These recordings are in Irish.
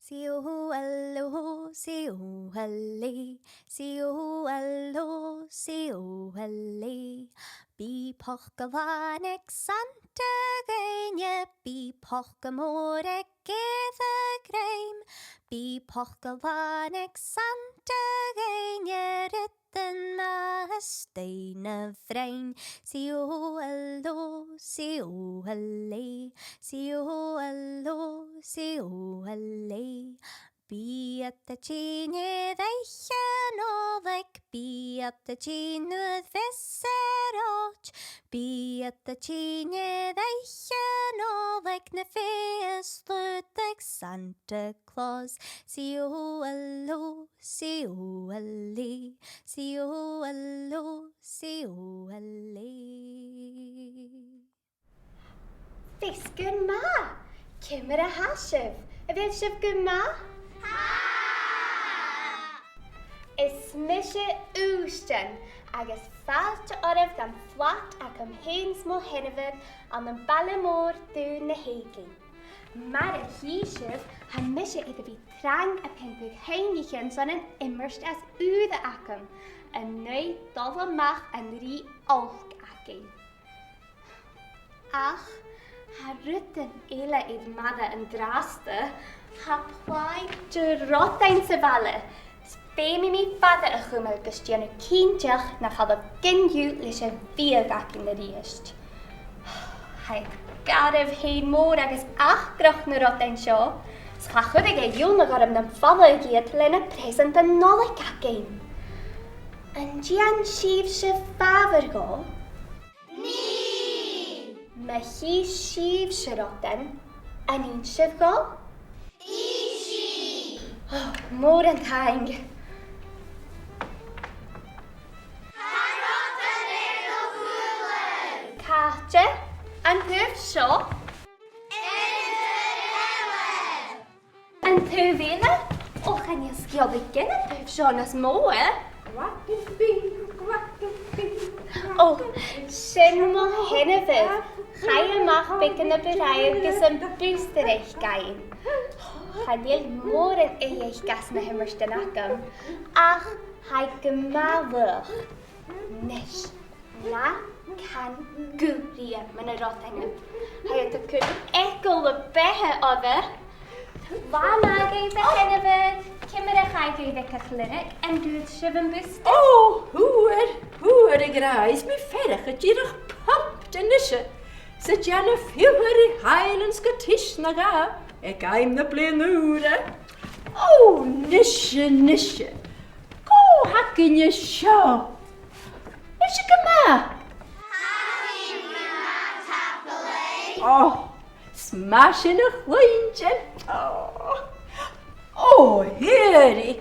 C-O-L-O, C-O-L-E, C-O-L-O, C-O-L-E. Bí pochgalanig Seunta Gàidhlig, bí pochgamóra géadha greim. Bí pochgalanig Seunta Gàidhlig, rythan mas daina vrein. C-O-L-O, C-O-L-E, C-O-L-O, C-O-L-E. Bí at the tíine ddeiche nóleg, bí at the tíine visserot. Bí at the tíine ddeiche nóleg na féas ludig Santa Claus. C-O-L-O, C-O-L-E, C-O-L-O, C-O-L-E. Fisgur ma, cymr a hasif, a fydd sif gyma? Is misje Ùisdean, agus falt orf gan flat ac hens mo hennefer an yn balamór dŵn na hegin. Mar a hísif ha misje iddo fi trang a pentug heinichen son yn immerst as úde acum, yn neu dofel mach yn rí olk acin. Ach, ha rytten eile idd madda yn draste, ha plai dy rodain se valle. Spemi mi fada a chumel gystian y cyntiach na chael o gyndiw leis y fiag ac yn yr iest. Hai garif hein môr agos achgroch na rodain sio. Sgachwyd ag e yw'n ag orym na'n ffolo i gyd len y present yn nolig ac ein. Yn dian sif sy'n fawr go? Ni! Mae hi sif sy'n rodain, yn un sy'n go? Ishi! Môr yn taing. Kaatje, en huf sjo. En tuvile, och en jag skjolliken en huf sjo nas moe. Oh, sin mo hennefer. Chai mag bikken op bereid ges een boosterich gain. Chanil môr yn eich gas na hymmersten acum. Ach, hai gymalwch. Nish, na can gwrian ma'n y rodain. Hai ydw cwrdd egol y behe odde. Fa mag ei fe hennefer. Cymr eich ai gei fe cychlyrig yn dŵd syf yn bwster. Oh, hwyr y graes, mi ferach y gyrach pump dyn nisio. Sy jan y fywr i hael yn sgatish na ga, e gaim na blenwre. Oh, nisio. Go hacyn y sio. Nisio gyma? Oh, smashing a chwynjan. Oh, heri.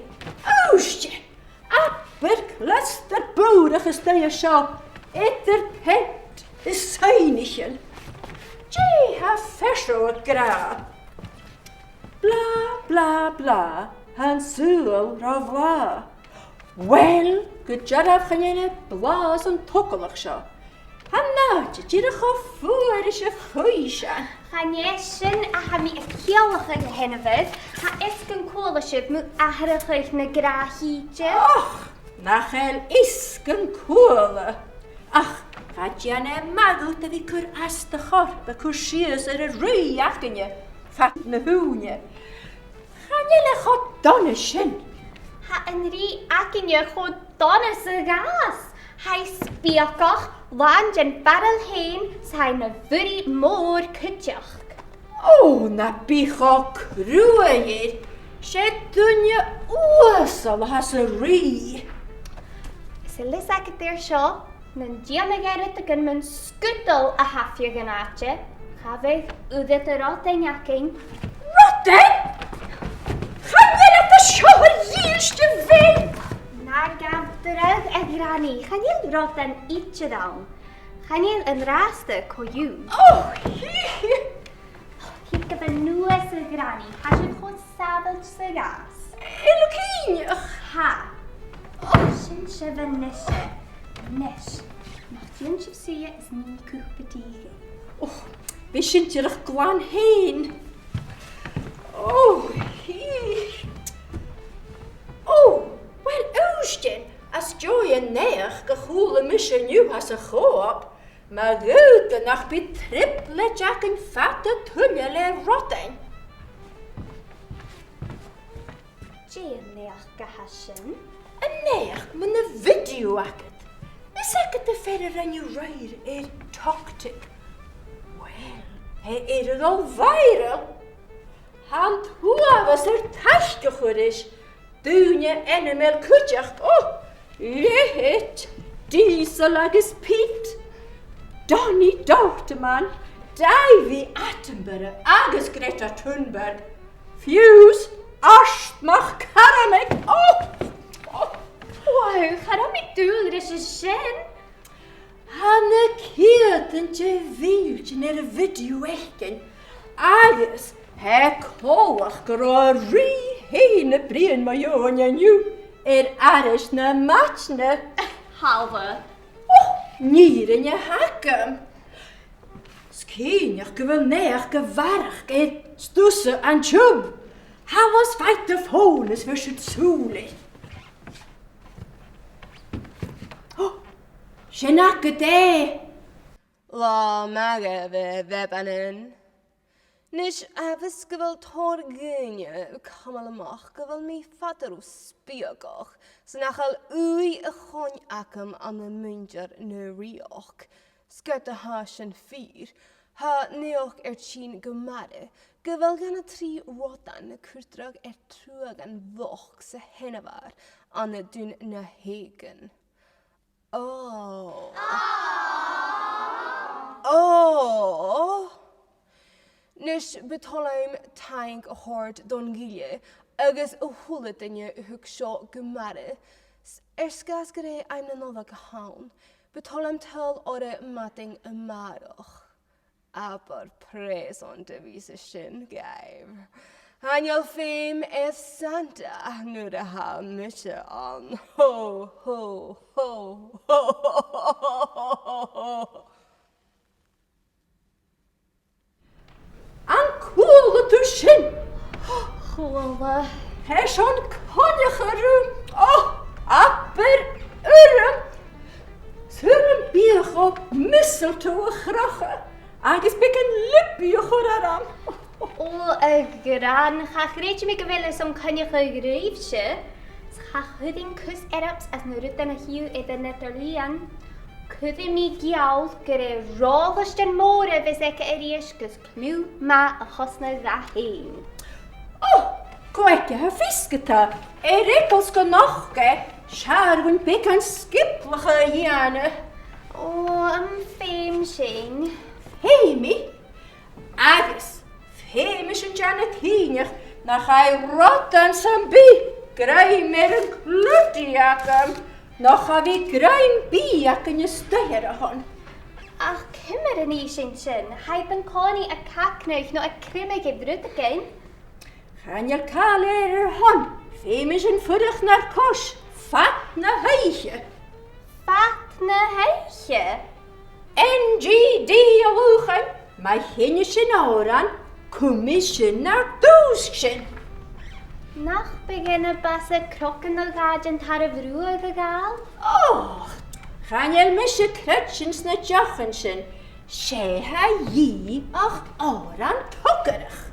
Ùisdean. Abairtean bwrach ysdau y sio. Edr pent y sainichen. Jay ha fesho y gra. Bla, bla, bla. Han sŵl rafla. Wel, gydaraf chanyn y blas yn tocolach sio. Hanna, ddyrach o ffwr eisiau chwysian. Chanyesin a hami y ciolach yn hennefer, ha esgyn cwlysib mw ahrachych na gra hydje. Och, nachel isgyn cwla. Ach, chadian e magwt a fi cwr ast y chorp a cwr sias ar y rwy ac yn y ffat na hwnia. Chanel eich o donesyn. Ha yn ri ac yn ych o dones y gas. Hai spiacoch, wan jen barrel heen, sain na furi môr cydioch. Oh, na bych o crwyr. Se dwnia wysol has y rwy. Sylis ac ydyr sio, na'n dian ag eryt ag yn mynd sgwdol a haffio gan atje. Chafeg wyddet yr rodain ac ein. Rodain? Chanel at y sio'r yilst y fel. Na gamterag a grani, chanil rodan itje dawn. Chanil yn raste coiw. Oh, hi. Hi'n gyfer nŵes y grani, hasyn chod safel sy gas. Elokynjach. Ha. Sy'n sy'n nesje. Nes. Nog di'n sy'n sy'n is ni cwpatige. Oh, fi sy'n dyrach glan hyn. Oh, Wel, Ùisdean, as joeien neach gehoele misje nu as a goop, maar goede nach betriple jack een fatte tunnel rotten. Jean neach gehashen. Een neach, met een video akket. Is ek het te verder aan je rijden, tactic. Wel, hij het al viral. Hand hoe was tasje goed is. Doe je en kutjach. Lehet. Diesel agus Piet. Donnie Dochteman. Davy Attenborough agus Greta Thunberg. Fuse. Astmach Karamek. Wow, gaat met doel, dus is zin. Hanne keertentje wieltje naar de video echten. Agus. Hij koach rie heen brien majoon en ju. Aris na matchne. Halve. Nieren je hakken. Skenjach gewil neer gewarg. Stussen en tjub. Hij was feit de voles voor het zoelig. Shenakke de. La mage we webanen. Nis afis gewil torgynje, kamelamach gewil mi fater o spiagach, snachal ui a chon akam am a munger ne rioch, skert a hashen fier, ha neoch chin gemade, gewil gan a tri rotan kurtrag truag an voch se hennevar, an a dun na hegen. Nis betolaim tank a hord don gile, agus a hullet in je huk seo gemare. Skas gare I'm na nova gehaun. Betolaim tel ore matting a maroch. Aber pres on de vise shin gaiv. Anjal fame is Seunta, nu de ha misje an. Ho, ho, ho, ho, ho, ho, ho. An koele tusjen. Golle. Hij zo'n konjige roem. Abairtean. Zullen bier op mistletoe grachen. Agus bikken lipje godaram. Gran, ga greetje me gewillen som kan je gegreefje. Ga hudin kus eraps as nu rutten a hiu ed netterlian. Kudde mi giaul gere rollers den more vis ek erieskus knu ma a hosna raheen. Kwekke haar fisketa. Rikkels genochke. Sjarwen bikken skiplige jane. Fame sheen. Hemi. Agus. Hemisch en Janetiner. Na gij rotten zijn bi. Grij met een klutjakken. Nog ga we grijn bijakken je steuren gaan. Ach, kimmer een ischentjen. Hij ben kani a kakneug no a krimme gedrutteken. Gaan je kaleren gaan. Femisch en voedig naar kos. Vat na heitje. Vat na heitje. NGD aluchen. Maar geen je Òrain. Commissie naar doosje. Nach beginnen basse krokken al gajen tar vroeg gegaal. Gaan je misje krutjens naar jochensjen. Zij hij je acht Òrain tokkerig.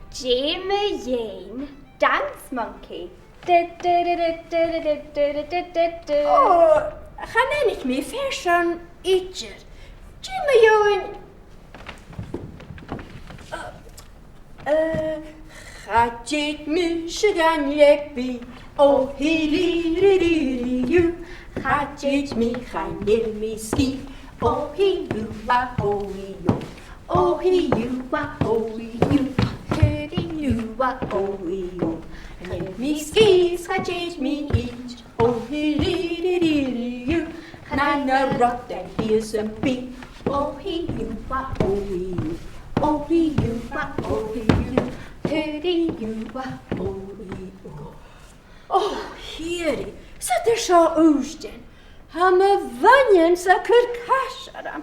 Jame jeen, dance monkey. Ga nee niet meer versen ietsje. Jame joen. Gaat je misje gaan je oh hi gaat je me gaan je miski oh hi wa oh yo oh hi wa oh yo hi wa oh yo en miski gaat je me eat oh hi na rot en hier is een pie oh hi wa oh yo oh hi wa oh yo Hieri, zet zo Ùisdean. Ha me wanjen sa kurkasharam.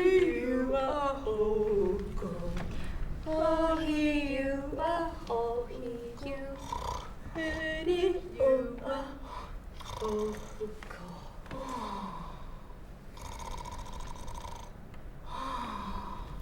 hiu a hogo. Oh hiu a ho hiu. Hiu a hogo.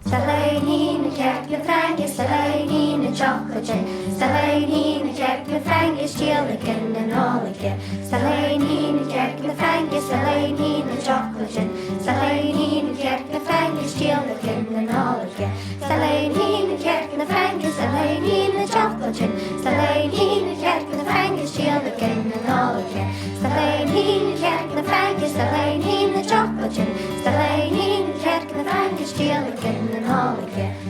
Stalijn de kerk, je frank is stalijn de chocolate. Stalijn de kerk, je frank is chillig en een olleke. Stalijn de kerk, je frank is stalijn de chocolate. Stalijn de kerk, je frank is chillig en een olleke. Stalijn de kerk, je frank is stalijn de chocolate. Stalijn de kerk, je frank is chillig en een olleke. Stalijn de kerk, je frank is stalijn de chocolate. Stalijn de kerk, je frank is chillig en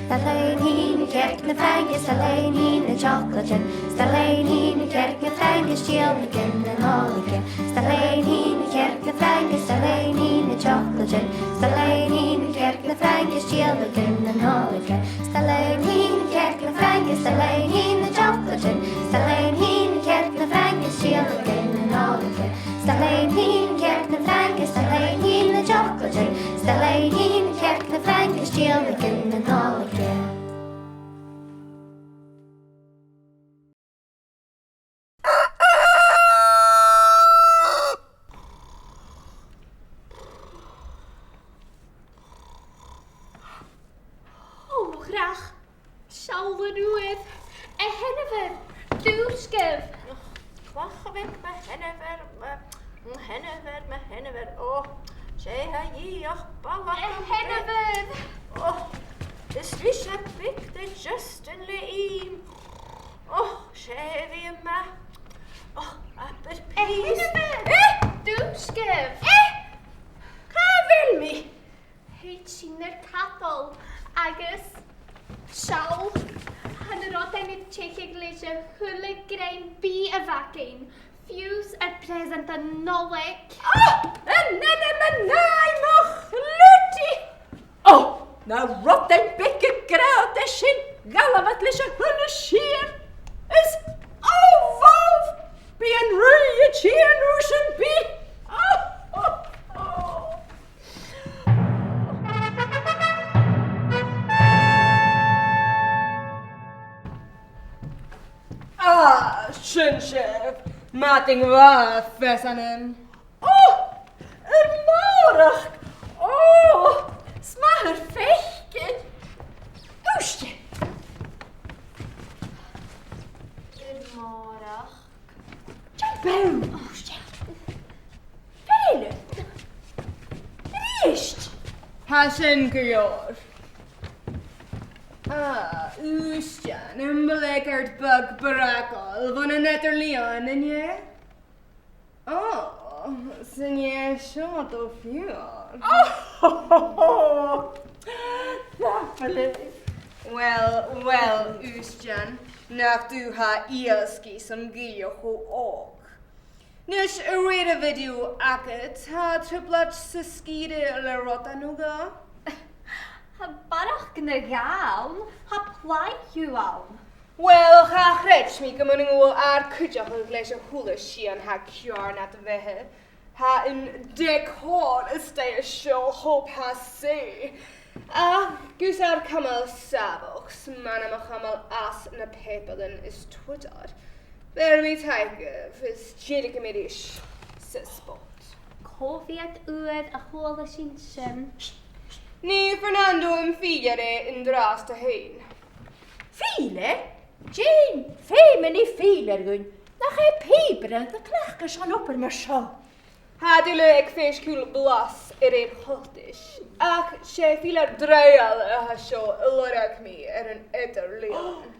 Stalijn de kerk, de frank is stalijn de chocolate. Stalijn de kerk, de frank is chillig en een olleke. Stalijn de kerk, de frank is stalijn de chocolate. Stalijn de kerk, de frank is chillig en een olleke. Stalijn de kerk, de frank is stalijn de chocolate. Stalijn de kerk, de frank is chillig en een olleke. Stalijn de kerk, de frank is stalijn de chocolate. Stalijn de kerk, de frank is chillig en een olleke. Graag. Salve nuet. En hennever. Duurskef. Wacht weg met hennever. Oh, zij ha je ach balla. En hennever. Oh, de swisje pik de just een leem. Oh, zij weer ma. Oh, appers En pees. hennever. Duurskef. Ga wil me. Heet zien er kappel. Agus. Sal. Han rot en het tjekje gleesje hulle grein bi a vakin. Fuse er present een nolek. Oh, en naai nog lutti. Oh, nou rot en pikke kraut en shin. Galla wat lisje hulle schier. Is wolf. Bij een ruje tjier noeschen bi. Oh. Chef, mating wa fesanen. Oh, morig. Oh, smager fechtje. Ùisdean. Goedemorgen. Boom, Ùisdean. Verille. Riest. Hasen kujor. Ùisdean, een belekkerd bug barakel van een netterlian en je? Oh, sen je shot of fjord. Oh, lovely. Well, Ùisdean, nach du ha ioski som giljo ho ook. Nish reda video akket ha triplat skide le rotanuga. Ha barach na gaal. Ha plai aan. Wel, ga grets mi gymryd nhw ar cydioch yn gleisio hwle sian ha cior na dy fehe. Ha yn decor ystau y sio hob ha se. A gwys ar cymal saboch, sman am a chymal as na pepelin is twydar. Fer mi taigaf is jedig ymedish sysbot. Kofiat ued a hwle sy'n sym. Ni Fernando yn Fìdhlear yn dras dy hyn. File? Jane, femen i filer gun. Na ge peberen, de klachten sal op er maar zo. Ha du leek fees kul blas een hottish. Ach, sé filar dreial ha sio ylorag mi een etterleon.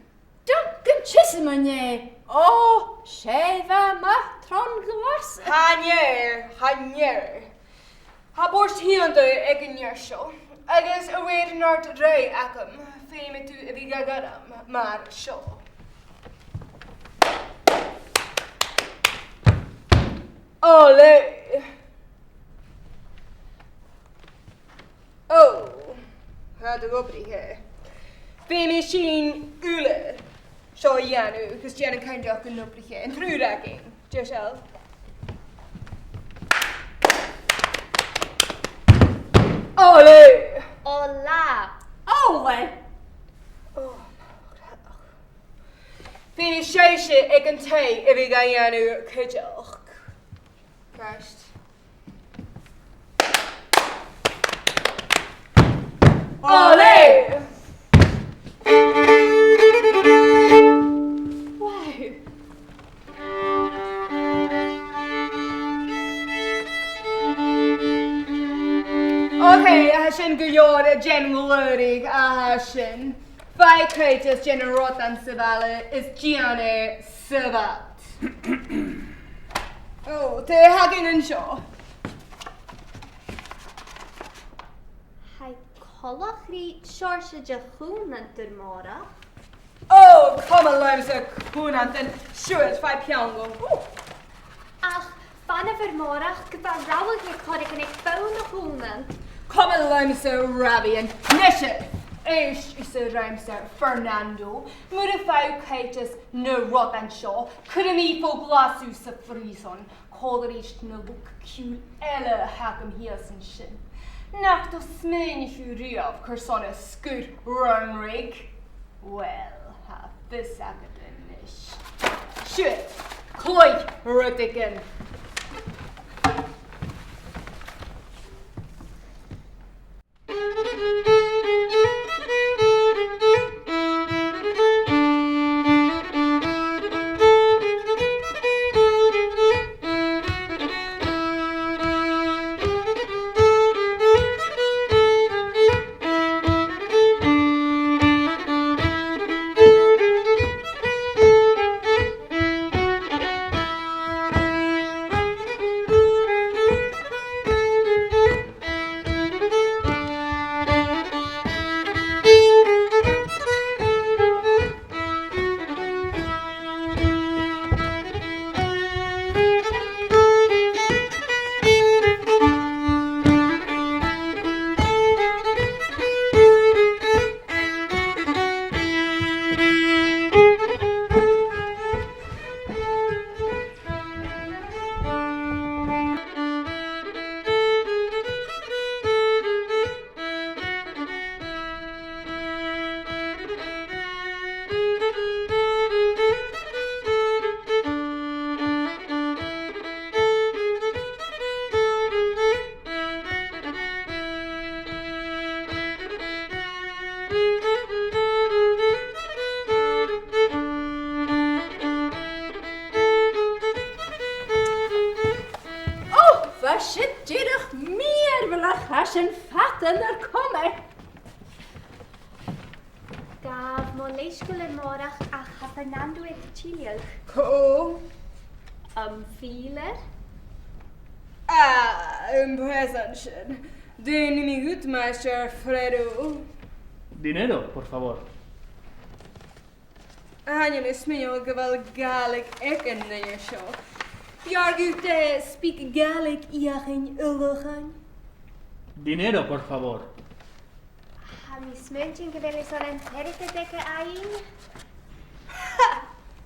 Duncan Chismanye. Oh, sheva matron glas. Hanjer. Ha borst hiende eg in jersel. Agus a weer naar te drei akum. Fee me tu vigagaram, maar sjo. Ole! Oh, had ik op die hè. Ben misschien ule. Zo Janu, dus Janu kan je ook een oplige en terugraking. Jezelf. Ole! Hola. Ole! Oh, ben ik scheisje, ik een thee, en ik ga Janu kutjelk. Kerst. Ole! Wow. Okay, hashin gejord gen glorig hashin. Vai creatus gen rotan savale is giane savat. Oh, te hagen en shaw. Hij kolach rí seirse de chúnantar mára. Oh, come along, so kunant and sure it's 5 piango. Ach, fanna ver mórach go bá ráhag le chodig an ag fána chúnant. Come along, so Ravi and Nisha. Ish is a rhyme sir Fernando. Mudafau Kaitis no rot and shaw. Couldn't me for glasu sa frison. Call it each no book cute ella hakum heels and shin. Nacht of smain of Kersona scoot run rig. Well, half this academish. Shit. Cloy Rutigan. Shit, jirig meer wil hashen vatten er komen. Gaf mo leisgol yn mórach ach ha Fernando ag tíliach. Cool. Fìdhlear. Impression. Den mi Gutmeister Fredo. Dinero, por favor. Hanjen is smil gewel Gaelic ek in je show. Jargute speak Gaelic iachin Òrain. Dinero, por favor. Ha mi smöntjen gewille zo'n een terke dekke ein?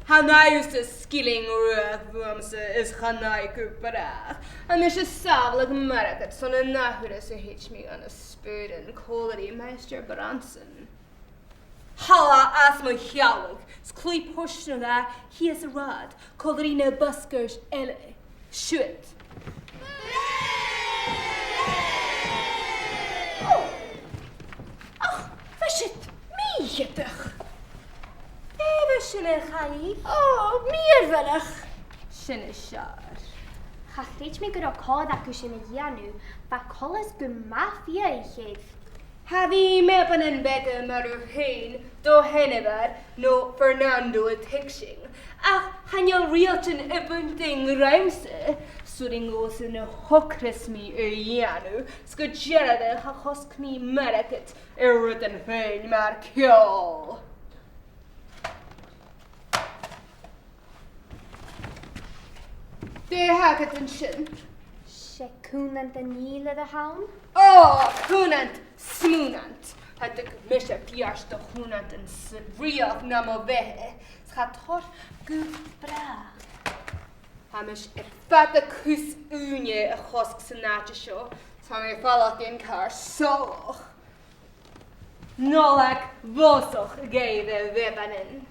Hanai used to skilling röthwurmse is hanai kuparach. En is je savelig merket zo'n een nahure se hitch me aan a spuden quality meister Branson. Halla as my hjawig, skleep horsna da, he is a rod, colorina buskers elle. Shoot. Oh, wat shit, me jettig. Even sinne gai. Oh, meer wellig. Sinne sjar. Ga chréit mi gyda cod ac ys yn y nu, fa colas gymafia I chef. Havi mepen en beke maar heen, do Hennever, no Fernando a tixing. Ach, han je realten a bunting ruimse, suringos in a hokris mi janu, skudgerade ha hosk mi merket, eruten heen maar kjol. hagad yn sin. Se cúnant a níle a haun? Cúnant, smúnant. Had ik mis a piarst a cúnant yn sbriach na mo behe. Schat tor gwyf brach. Hamish fat a cws úne a chosk sanatja seo. Sam e fallach in car soch. Nolak vosoch geide webanin.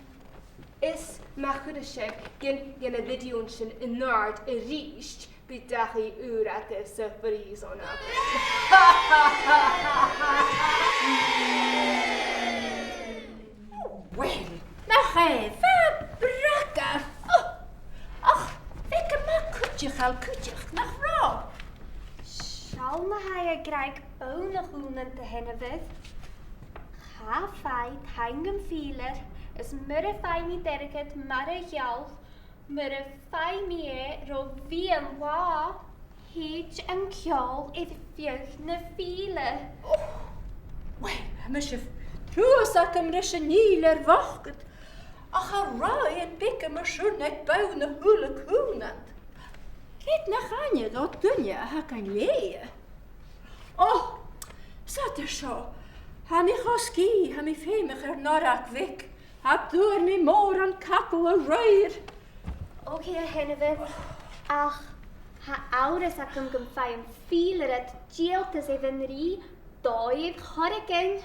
Is machudische gen a video'n sin in nard a richt bidachi urate sa frizona. Wel, na chef, braka. Ach, lekker maar kutjig al kutjig, nach ro. Sal na hai a graag bóna cúnant a henne fydd. Cha fai taingam Fìdhlear is myr a fai mi dergyd mar a gial, myr a fai mi ro fi yn wa, hyd yn ciol idd fiwch na Fìdhlear. Wel, mysjef, troos ac ymrys yn nil wachgyd. Ach a rai en bikke maar zo net bouwen hule koenand. Kijk na gaan je dat dunje ha kan leeën. Oh, zat er zo. Ha mi ski, ha mi femiger narak wik. Ha door mi moor aan kakkel en ruier. Oké, henne fydd. Ach, ha ouders ac yn gymffai yn Fìdhlear at gielt as even ri, doedd chorigyn.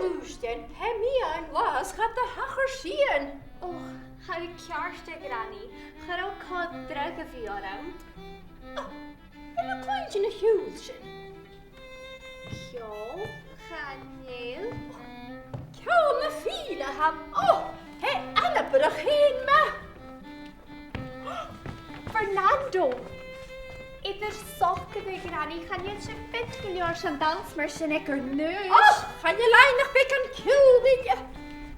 Ùisdean, he mi aan was gaat de hacher zien. Och, ha i cearsta granny, char o cod drag a fi Òrain. En een kleintje na hiúl sin. Ciol, chanel. Kjál na Fìdhlear ham, he alle brach heen ma. Fernando! Idir soch gyda granny, chanel sy'n fit gilior sy'n dans mar sy'n ag ar nŵs. Gaan je leinig bik een kuldinje.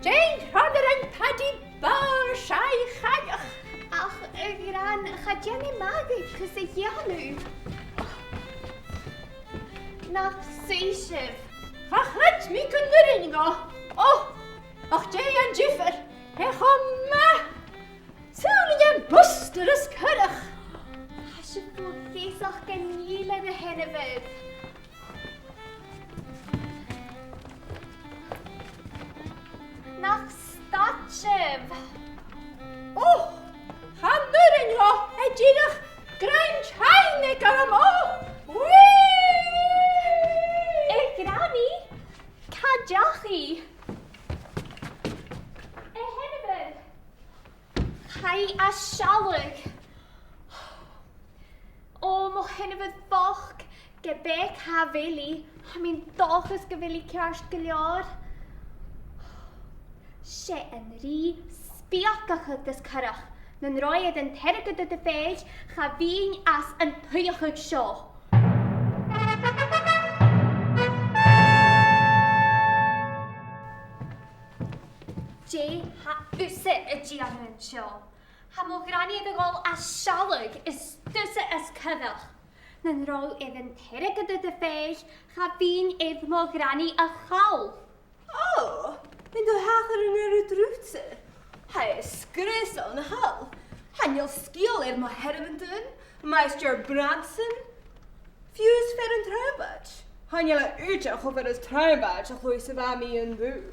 Jane, gaan er een paddy bar, saai gaiig. Ach, gran, ga Jenny magig, cys y janw. Nach seisif. Ga het mi kun go. Ach Jay en Jiffer, he gaan ma. Zullen je buster is kuddig. Has je voel geesach geniele de henne fydd. Nach statsif. Gaan go. He jirig grange heinig am Granny, Kajachi. Henne Chai a sialig. Mo henne fydd foch gebek ha fili. Ha mi'n doch ys gyfili cearst gilior. Se yn ri spiacach ydys cyrach. Nyn roed yn tergyd y dyfeig, cha fi'n as yn pwyachyd sio. Je ha usse y gian yn sio. Ha mo granny ydych ol a sialig is dysa ys cyddach. Nyn roi yn tergyd y dyfeig, cha fi'n edd mo granny a chawl. Mynd o hacher yn yr ydrwtse. Hij is skres aan de hal. Han je skiel mo hervenden, meister Branson. Fuse ver een trouwbad. Han je uitjag over het trouwbad, of hoe ze waar mee in boel.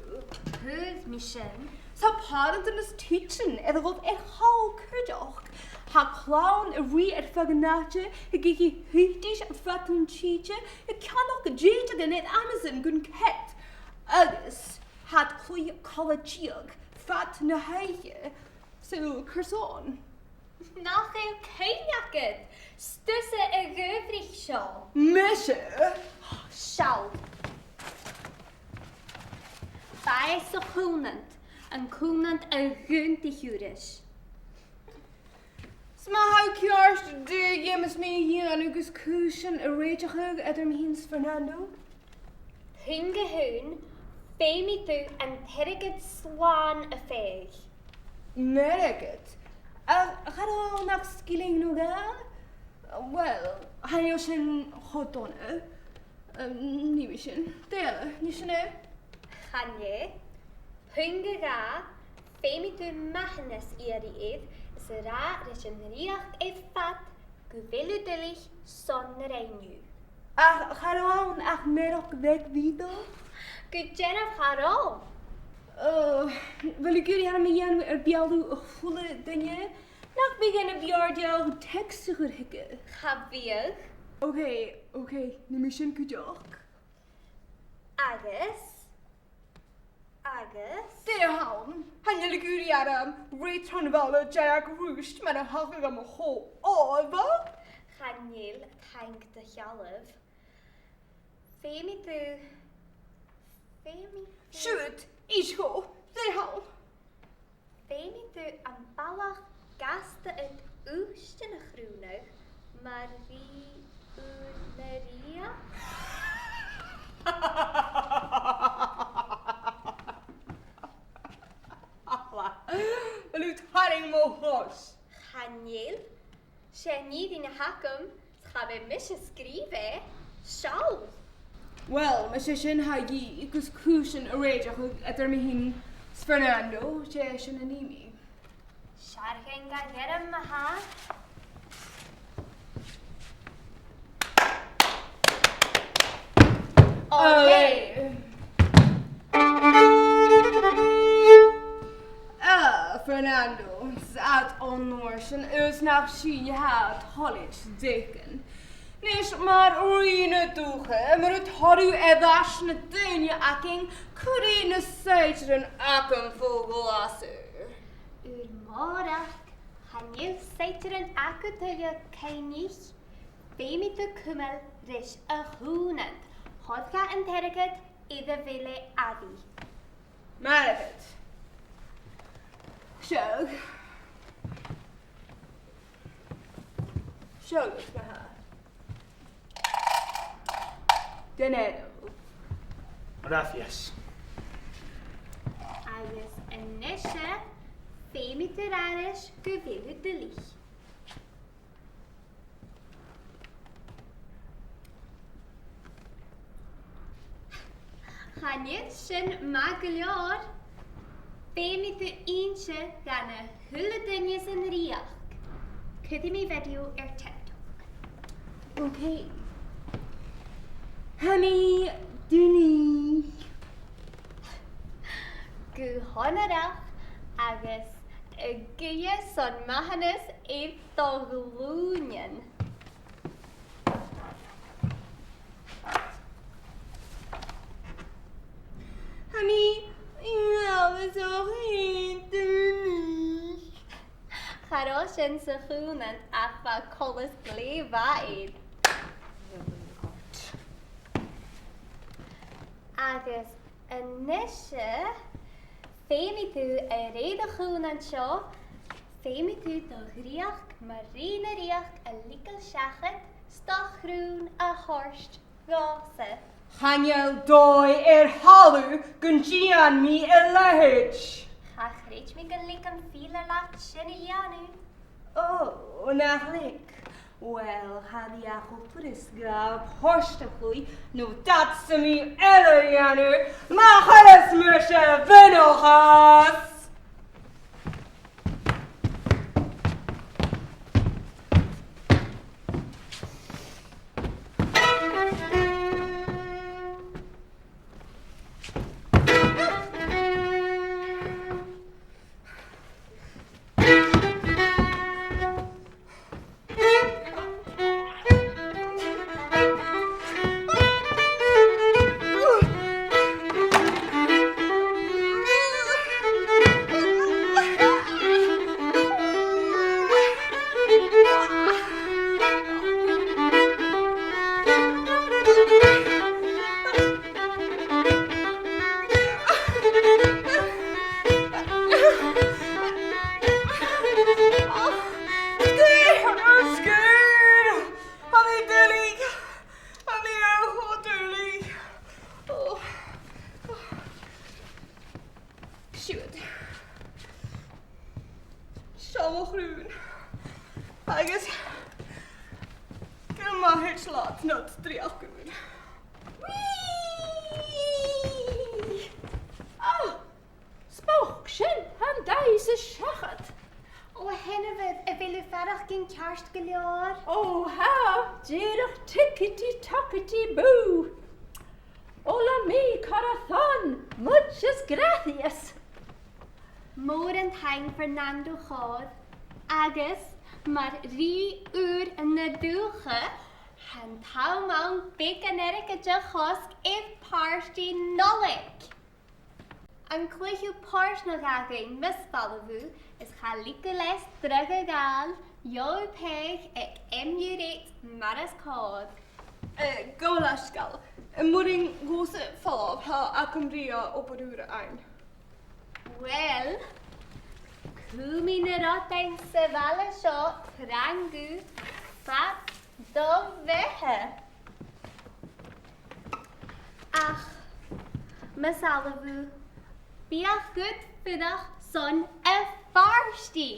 Hwyd mi sin. Sa parent in is teaching, en dat wordt echt hal kudjag. Ha clown a ri at fagnatje, a gigi hütisch a fatun cheetje, a kan ook a jeete den het Amazon gun ket. Agus, had kloeie collegiag, fat na heije, so curson. Nach eil ceinjagyd. Stusse gøvrich seo. Misje? Sjau. Bij so koenend. Een koenend gunt die juris. Sma hou kjarst de jemes me hier aan ugus kuschen reachig Edermehins Fernando? Hunge hun. Femi tu en terget swan a feig. Merket. Gaat al nach skilling nuga? Wel, hij is een godonne. Nieuwischen. Dele, niet ne? Gaan je? Hunge ga. Femi tu mahnes ieri eet. Zera regeneriacht eet vat. Guvelludelig sonnereinu. Gaat al ach merok weg wieder? Gudjenaf haro. Wil ik jullie aan me jaren bjaaldu voelen dingen? Nach beginnen bjaaldu tekstiger hikke. Ga weer. Oké, nieuwischen kujok. Agus. De houden. Han jullie aan return wel Jack Roost met een hakker aan mijn hol. Over? Chanil tank de chalf. Femi tu. Shoot, is goed. De houden. Femi tu aan ballach gasten het Ùisdean groene. Maria? Lut haring mohos. Chanil. Zij niet in de hakken. Gaan we misje schrijven. Schau. Wel, mijn zusje ha je, ik was kuschen arrange Edermehins Fernando, je een animi. Shargenga gerem maha. Fernando, zat onnoorsen, is nach zie je het college deken. Nis maar ruïne toege, maar het had u edash ne dunje akking, kurine seiteren akken vogelasse. Morach. Chanil seiteren akutulje keinig. Femi tu kummel rish a hoenend. Hodga en terget ieder wille adi. Margaret. Zo. Zo is mijn haar. Dinero. Gracias. Agus en nesje. Femi tu rarish guvelludelig. Chanil sin magalior. Femi tu eentje gaan hulledinjes en riach. Could me video TikTok. Okay. Honey, Duni. Guhonarach agus guye son mahanis eet togloonien. Honey, is ook geen Duni. Charos en se groenen ach colles gleva eet. Agus een nisje. Femi tu rede groenen show. Femi tu de riach, marine riach, een likkel schachet, stachgroen, a horst, gosse. Haniel doi halu gunjian mi elahich. Ga greet me een likken viele lacht shenijanu. Oh, nachlik. Wel, had die goed prisgab, horstegui, nu dat ze mi elejanu, maar alles musje venogas. agus go maithir slát nó tríoch gúd. Spóch sin an dais is seachad. Ó henefydd y fel yw ferach gyn carst gylior. Ó ha, dyrach tickety boo. Hola mi corazón, muchas gracias. Môr yn taing Fernando chod, agus mae'r ŵr yn y dwche han taw mewn big yn erig y jachosg i'r parsti nolig. Yn clych yw pors na gagain misfalafw is chalicules drag y gal, yw peg ag emurate maras cod. Goireas-sgoile, mwring gwrs ffolob ha ac ymrio o bodwr ein. Wel, cwmin yr odain sefala sio trangw fat do fehe. Ach, masalafw, biach goed fydach son y farsti.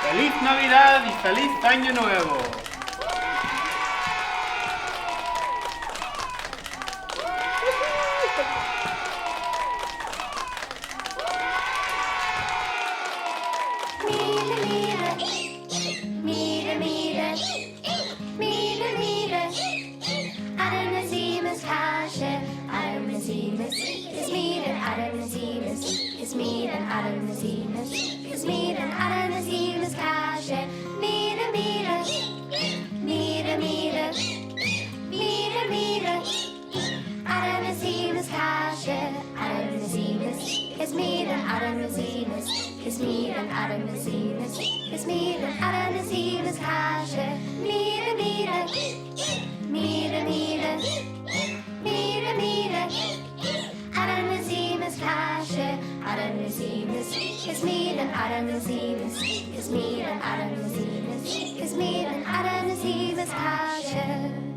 ¡Feliz Navidad y feliz Año Nuevo! Is me and Adam is Casher.